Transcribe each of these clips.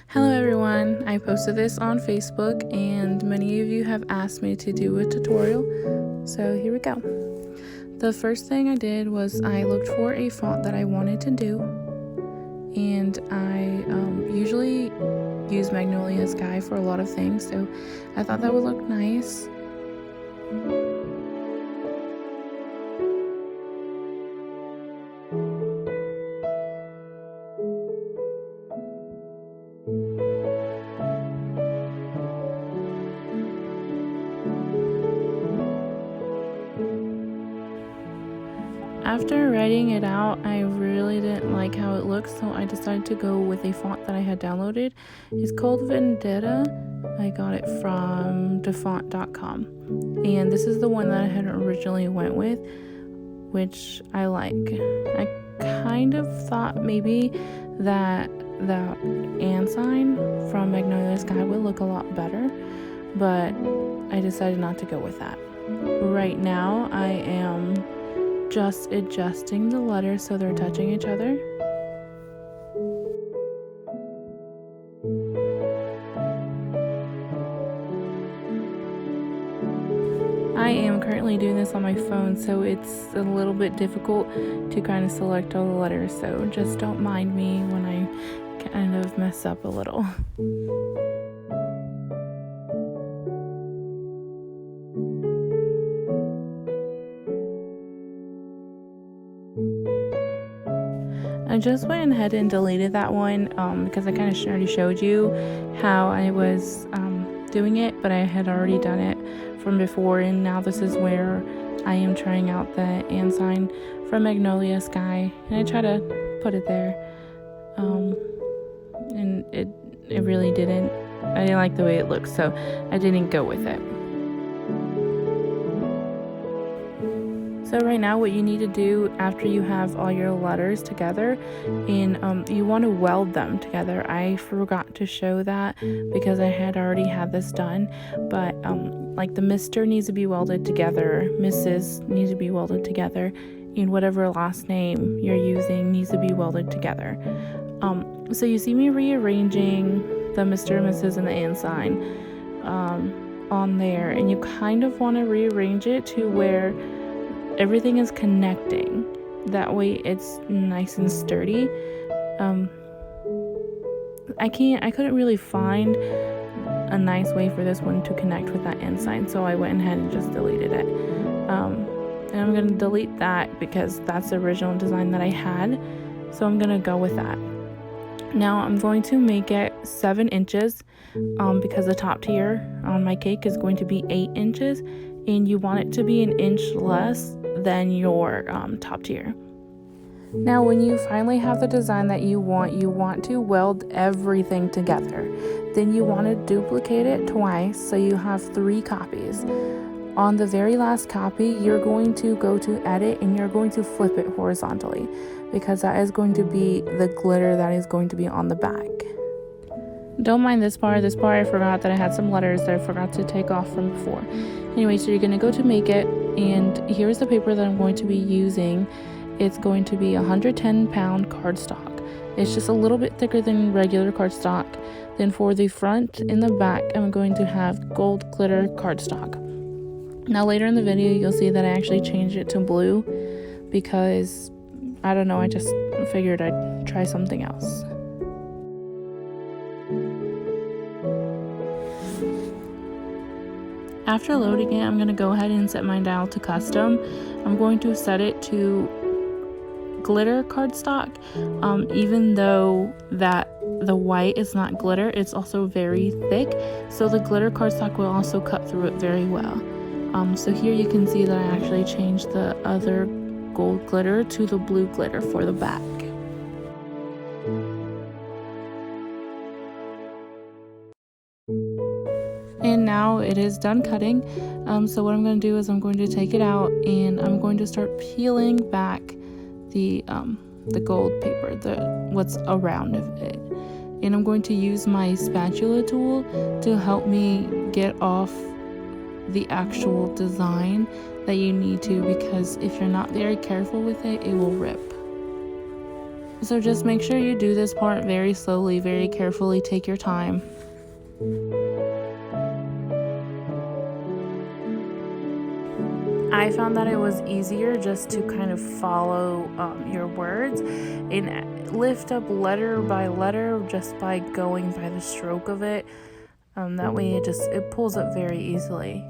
Hello everyone, I posted this on Facebook and many of you have asked me to do a tutorial, so here we go. The first thing I did was I looked for a font that I wanted to do, and I usually use Magnolia Sky for a lot of things, so I thought that would look nice. After writing it out, I really didn't like how it looked, so I decided to go with a font that I had downloaded. It's called Vendetta. I got it from defont.com, and this is the one that I had originally went with, which I like. I kind of thought maybe that the and sign from Magnolia Sky would look a lot better, but I decided not to go with that. Right now, I am just adjusting the letters so they're touching each other. I am currently doing this on my phone, so it's a little bit difficult to kind of select all the letters, so just don't mind me when I kind of mess up a little. I just went ahead and deleted that one because I kind of already showed you how I was doing it, but I had already done it from before, and now this is where I am trying out the and sign from Magnolia Sky, and I try to put it there, and it really didn't. I didn't like the way it looked, so I didn't go with it. So right now what you need to do after you have all your letters together, and you want to weld them together. I forgot to show that because I had already had this done, but like the Mr. needs to be welded together, Mrs. needs to be welded together, and whatever last name you're using needs to be welded together. So you see me rearranging the Mr., Mrs., and the and sign on there, and you kind of want to rearrange it to where everything is connecting. That way it's nice and sturdy. I couldn't really find a nice way for this one to connect with that and sign, so I went ahead and just deleted it. And I'm going to delete that because that's the original design that I had, so I'm going to go with that. Now I'm going to make it 7 inches because the top tier on my cake is going to be 8 inches, and you want it to be 1 inch less than your top tier. Now when you finally have the design that you want to weld everything together. Then you want to duplicate it twice so you have 3 copies. On the very last copy, you're going to go to edit and you're going to flip it horizontally, because that is going to be the glitter that is going to be on the back. Don't mind this part. This part I forgot that I had some letters that I forgot to take off from before. Anyway, so you're going to go to make it, and here's the paper that I'm going to be using. It's going to be 110-pound cardstock. It's just a little bit thicker than regular cardstock. Then for the front and the back, I'm going to have gold glitter cardstock. Now later in the video, you'll see that I actually changed it to blue because, I don't know, I just figured I'd try something else. After loading it, I'm going to go ahead and set my dial to custom. I'm going to set it to glitter cardstock, even though that the white is not glitter, it's also very thick, so the glitter cardstock will also cut through it very well. So here you can see that I actually changed the other gold glitter to the blue glitter for the back. And now it is done cutting, so what I'm going to do is I'm going to take it out and I'm going to start peeling back the gold paper, what's around of it, and I'm going to use my spatula tool to help me get off the actual design that you need to, because if you're not very careful with it, it will rip. So just make sure you do this part very slowly, very carefully, take your time. I found that it was easier just to kind of follow your words and lift up letter by letter just by going by the stroke of it. That way it pulls up very easily.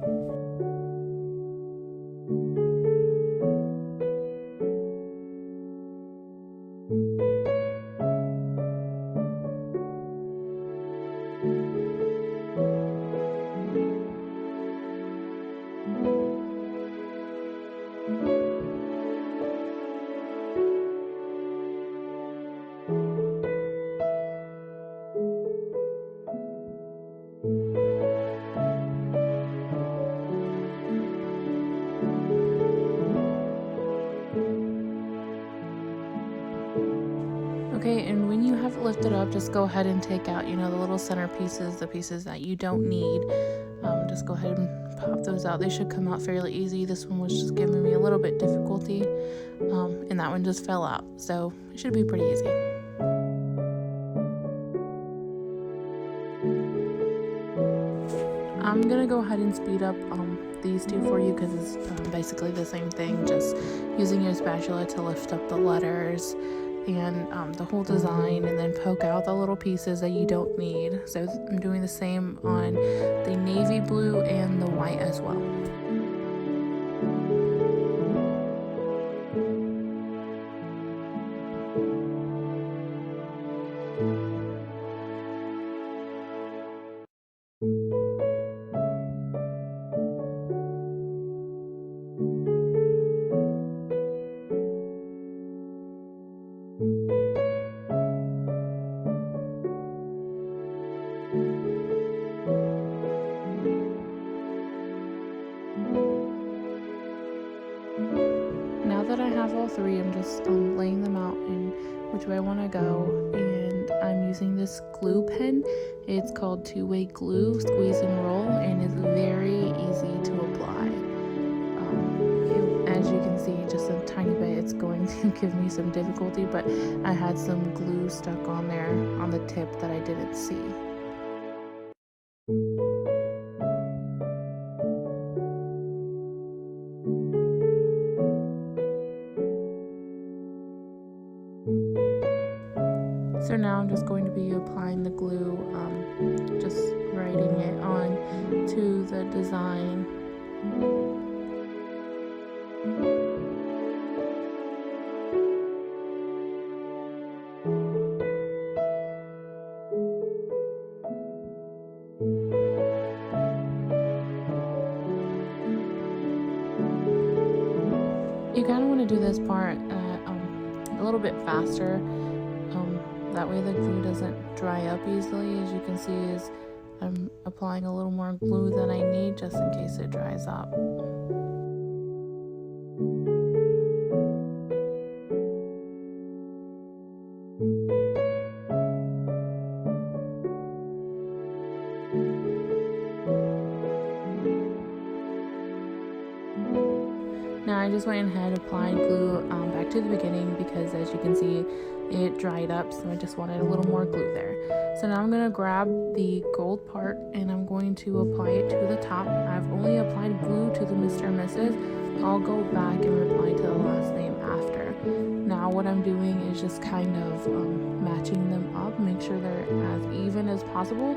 Okay, and when you have it lifted up, just go ahead and take out, the little center pieces, the pieces that you don't need. Just go ahead and pop those out. They should come out fairly easy. This one was just giving me a little bit difficulty, and that one just fell out. So it should be pretty easy. I'm gonna go ahead and speed up these two for you because it's basically the same thing, just using your spatula to lift up the letters and the whole design, and then poke out the little pieces that you don't need. So I'm doing the same on the navy blue and the white as well. Now that I have all three, I'm just laying them out in which way I want to go, and I'm using this glue pen. It's called two-way glue, squeeze and roll, and it's very easy to apply. As you can see, just a tiny bit, it's going to give me some difficulty, but I had some glue stuck on there on the tip that I didn't see. So now I'm just going to be applying the glue, just writing it on to the design. You kind of want to do this part a little bit faster. That way the glue doesn't dry up easily. As you can see, is I'm applying a little more glue than I need just in case it dries up. Now I just went ahead and applied glue back to the beginning because, as you can see, it dried up, so I just wanted a little more glue there. So now I'm going to grab the gold part and I'm going to apply it to the top. I've only applied glue to the Mr. and Mrs. I'll go back and apply to the last name after. Now what I'm doing is just kind of matching them up, make sure they're as even as possible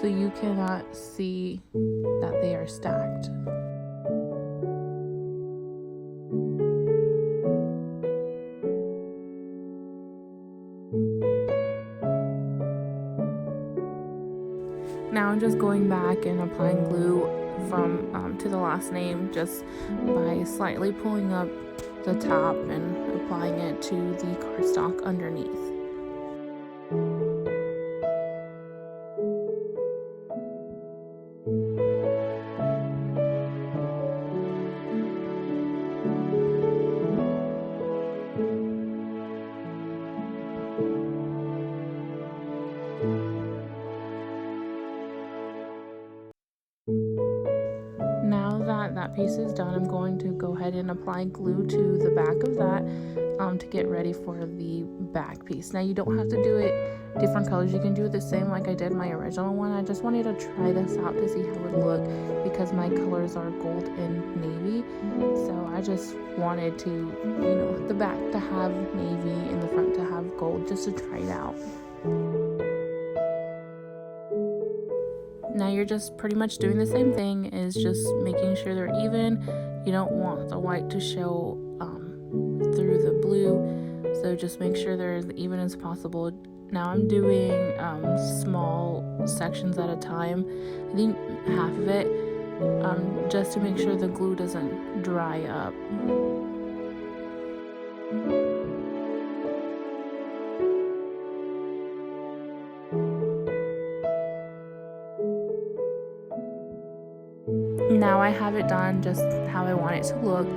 so you cannot see that they are stacked. Now I'm just going back and applying glue from to the last name just by slightly pulling up the top and applying it to the cardstock underneath. Now that piece is done, I'm going to go ahead and apply glue to the back of that to get ready for the back piece. Now you don't have to do it different colors. You can do it the same like I did my original one. I just wanted to try this out to see how it would look because my colors are gold and navy. So I just wanted to, you know, the back to have navy and the front to have gold, just to try it out. Now you're just pretty much doing the same thing, is just making sure they're even. You don't want the white to show through the blue, so just make sure they're as even as possible. Now I'm doing small sections at a time, I think half of it, just to make sure the glue doesn't dry up. Now I have it done just how I want it to look.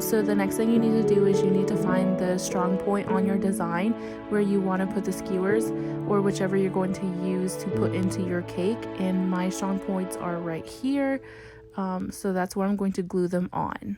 So the next thing you need to do is you need to find the strong point on your design where you want to put the skewers, or whichever you're going to use to put into your cake. And my strong points are right here, so that's where I'm going to glue them on.